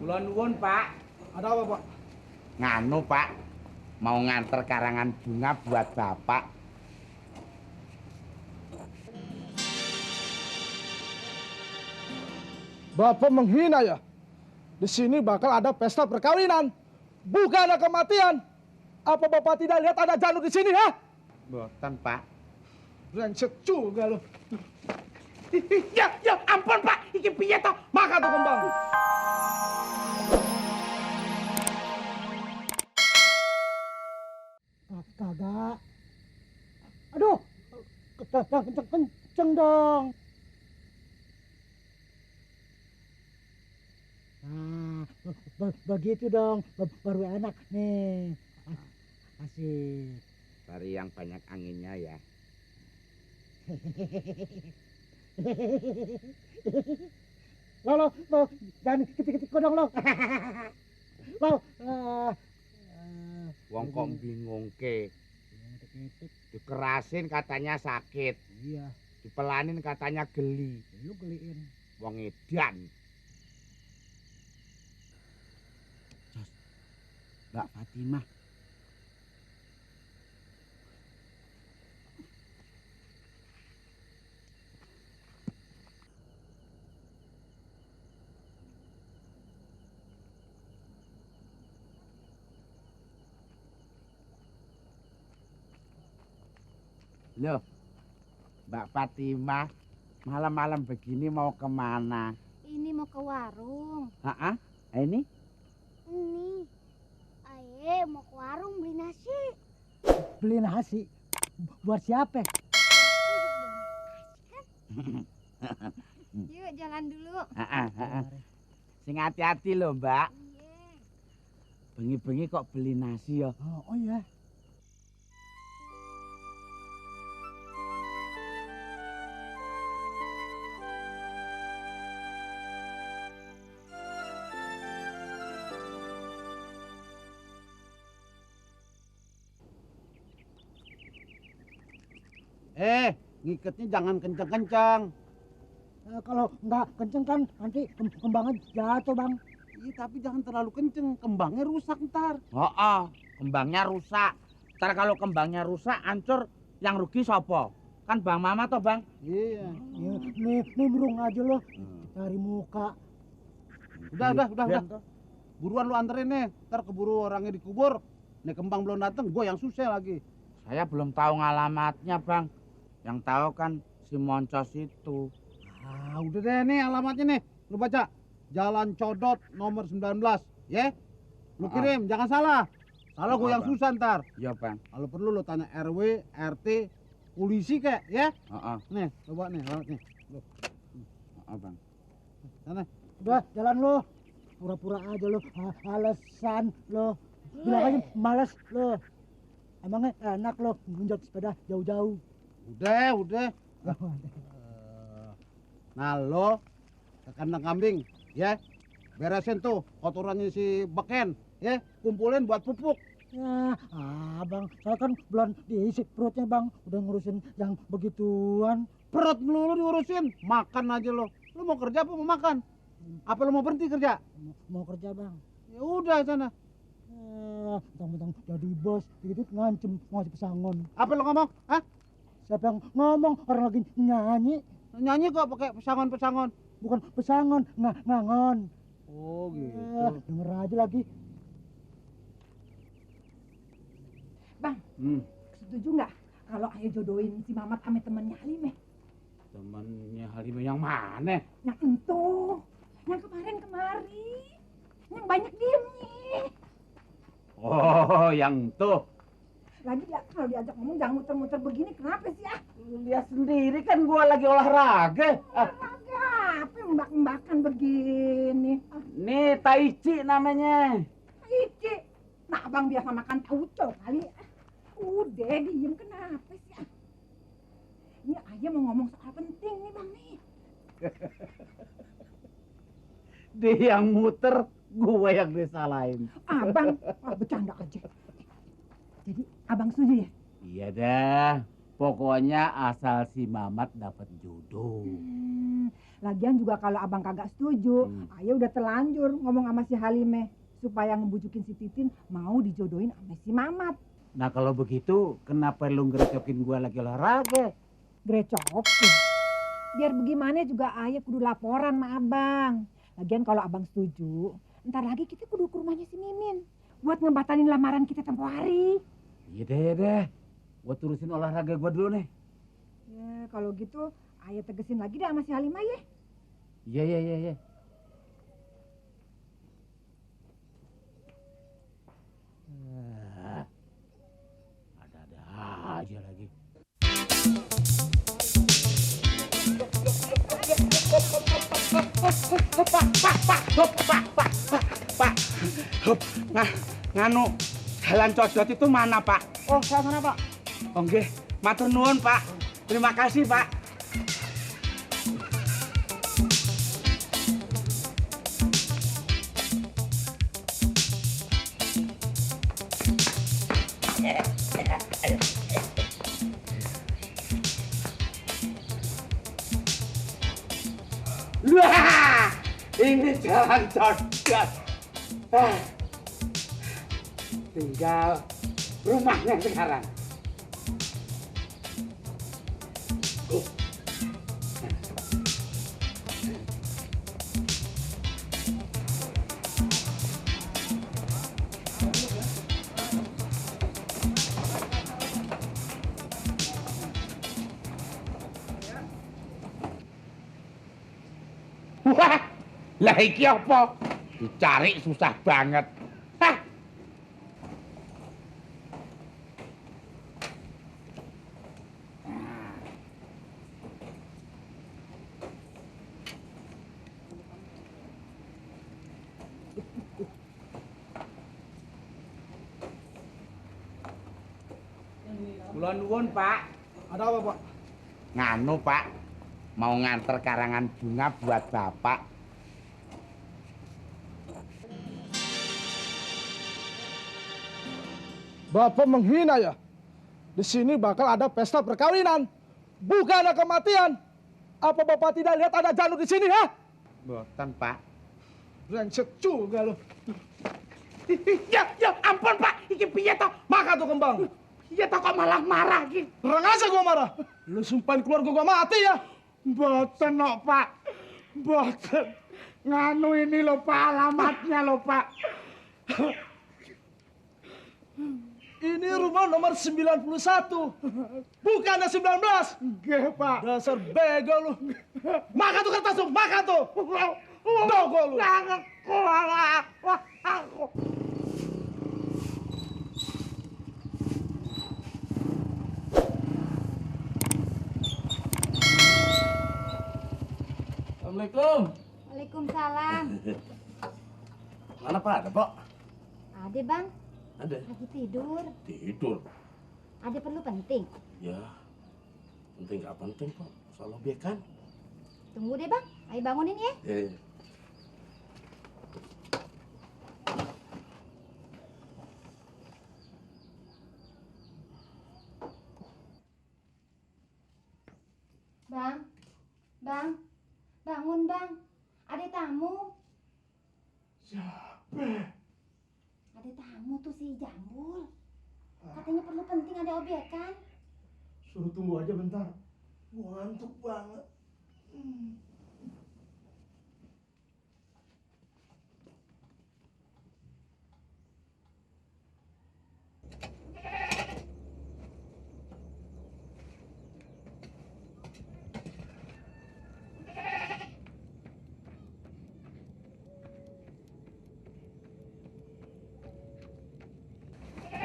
Kula nuwun, Pak. Ada apa, Pak? Nganu, Pak. Mau nganter karangan bunga buat Bapak. Bapak menghina ya? Di sini bakal ada pesta perkawinan, bukan ada kematian. Apa Bapak tidak lihat ada Janu di sini, ha? Boten, Pak. Brengsek juga lo. Ya ampun, Pak. Iki piye toh? Makan tuh kembang. Kagak. Aduh, kenceng dong. Nah, begitu dong, baru enak nih. Asik. Cari yang banyak anginnya ya. Lo, jangan ketik-ketik dong lo. Lo, Wong kok bingung ke. Dikerasin katanya sakit. Iya, Dipelanin katanya geli. lu geliin. Wong edan. Mbak Fatimah. Loh, Mbak Fatimah, malam-malam begini mau kemana? Ini mau ke warung. Hah? Ini? Ini. Ayo mau ke warung beli nasi. Beli nasi? Buat siapa? Yuk jalan dulu. Sing hati-hati loh, Mbak. Iya. Bengi-bengi kok beli nasi ya? Oh iya. Ngiketnya jangan kenceng-kenceng. Kalau nggak kenceng kan nanti kembangnya jatuh, Bang. Iya, tapi jangan terlalu kenceng, kembangnya rusak ntar. Kembangnya rusak. Ntar kalau kembangnya rusak, hancur, yang rugi siapa? Kan Bang Mama toh, Bang? Iya. Nih burung aja lo, cari muka. Udah. Buruan lu anterin nih, ntar keburu orangnya dikubur. Nih kembang belum dateng, gue yang susah lagi. Saya belum tahu ngalamatnya, Bang. Yang tahu kan si Moncos itu. Udah deh nih alamatnya nih, lu baca. Jalan Codot nomor 19, ya? Lu kirim, jangan salah. Salah gue yang Bang. susah ntar. Iya, Bang. Kalau perlu lu tanya RW, RT, polisi kek, ya? Nih, coba nih alamatnya. Lu. Bang. Sana. Udah jalan lo, pura-pura aja lo, alasan lo. Bilang aja malas lo. Emangnya enak lo nginjak sepeda jauh-jauh. Udah. Nah lo ke kandang kambing, ya, beresin tuh kotorannya si beken, ya, kumpulin buat pupuk. Ya, Bang, saya kan belum diisi perutnya, Bang. Udah ngurusin yang begituan. Perut melulu diurusin, makan aja lo. Lo mau kerja apa mau makan? Apa lo mau berhenti kerja? Mau kerja, Bang. Ya udah sana. Mentang-mentang jadi bos, gitu ngancem mau ngasih pesangon. Apa lo ngomong? Hah? Siapa yang ngomong? Orang lagi nyanyi. Nyanyi kok pakai pesangon-pesangon. Bukan pesangon, ngangon. Oh gitu. Denger aja lagi. Bang, setuju nggak kalau ayo jodohin si Mamat sama temennya Halimeh? Temennya Halimah yang mana? Yang itu, yang kemarin, yang banyak diemnya. Oh, yang tuh. Lagi dia kalau diajak ngomong jangan muter-muter begini, kenapa sih ah? Lihat sendiri kan gua lagi olahraga. Olahraga, apa yang mbak-mbakan begini? Nih Tai Chi namanya. Ici, nah abang biasa makan tauco kali. Udah diem kenapa sih ah? Ini ayah mau ngomong soal penting nih bang nih. Dia yang muter, gue yang disalahin. Abang, bercanda aja. Jadi abang setuju ya? Iya dah. Pokoknya asal si Mamat dapat jodoh. Lagian juga kalau abang kagak setuju, ayah udah terlanjur ngomong sama si Halimeh supaya ngebujukin si Titin mau dijodohin sama si Mamat. Nah kalau begitu, kenapa lu ngerecokin gua lagi olahraga? Grecokin. Biar bagaimana juga ayah kudu laporan sama abang. Lagian kalau abang setuju, ntar lagi kita kudu ke rumahnya si Mimin buat ngebatalin lamaran kita tempoh hari. Iya deh. Gua terusin olahraga gua dulu nih. Ya kalau gitu ayah tegesin lagi deh sama si Halimah ya. Iya. Ada-ada aja lagi. Pak. Nganu, Jalan Codot itu mana, Pak? Oh, saya sana, Pak. Oh, nggih. Matur nuwun, Pak. Terima kasih, Pak. Wah, ini Jalan Codot. Tinggal rumahnya sekarang. Wah, lah iki apa? Dicari susah banget. Hah? Kula nuwun, Pak. Ada apa, Pak? Nganu, Pak. Mau nganter karangan bunga buat Bapak. Bapak menghina ya? Di sini bakal ada pesta perkawinan, bukan ada kematian. Apa Bapak tidak lihat ada Janu di sini, ha? Boten, Pak. Brengsek juga lo. Ya ampun, Pak. Iki piye toh? Maka tuh kembang. Iya toh kok malah marah iki. Terang aja gua marah. Lu sumpahin keluarga gua mati ya. Boten no, Pak. Boten. Nganu ini lho, Pak, alamatnya lho, Pak. Ini rumah nomor 91. Bukannya 19. Nggih, Pak. Dasar bego lu. Maka tuh kertas tuh, maka tuh. Dogo lu. Assalamualaikum. Waalaikumsalam. Mana Pak? Ada Pak? Ade bang, Ada. lagi tidur. Tidur. Ade perlu penting. Ya. Penting nggak penting Pak. Soal objek kan? Tunggu deh bang, ayo bangunin ya. Eh. Bang, bangun bang. Ada tamu. Siapa? Ada tamu tuh si Jambul. Katanya perlu penting ada obyekan. Suruh tunggu aja bentar. Gua ngantuk banget.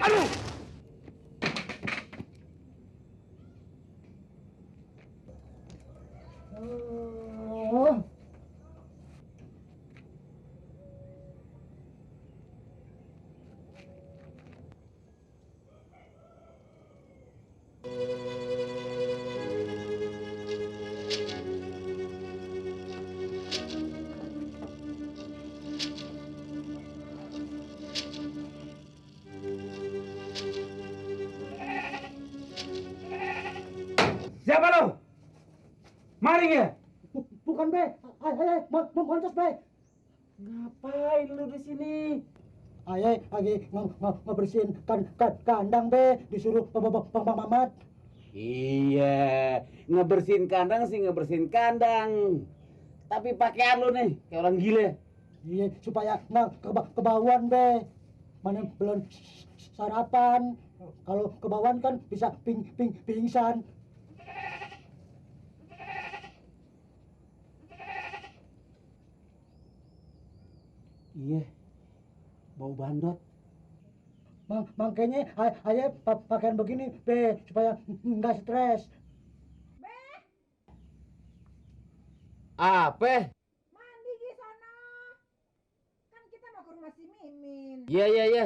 Aduh. maling ya? Bukan be, ayah mau kontes be. Ngapain lu di sini? Ayah lagi ngebersihin kandang be, disuruh Bang Mamat. Iya, ngebersihin kandang sih ngebersihin kandang. Tapi pakaian lu nih kayak orang gila. Iya, supaya nggak kebauan be. Mana belum sarapan. Kalau kebauan kan bisa pingsan. Iya, bau bandot. Makanya ayah pakaian begini be, supaya nggak stres. Apa? Mandi di sana. Kan kita mau ke rumah si Mimin. Iya, iya, iya.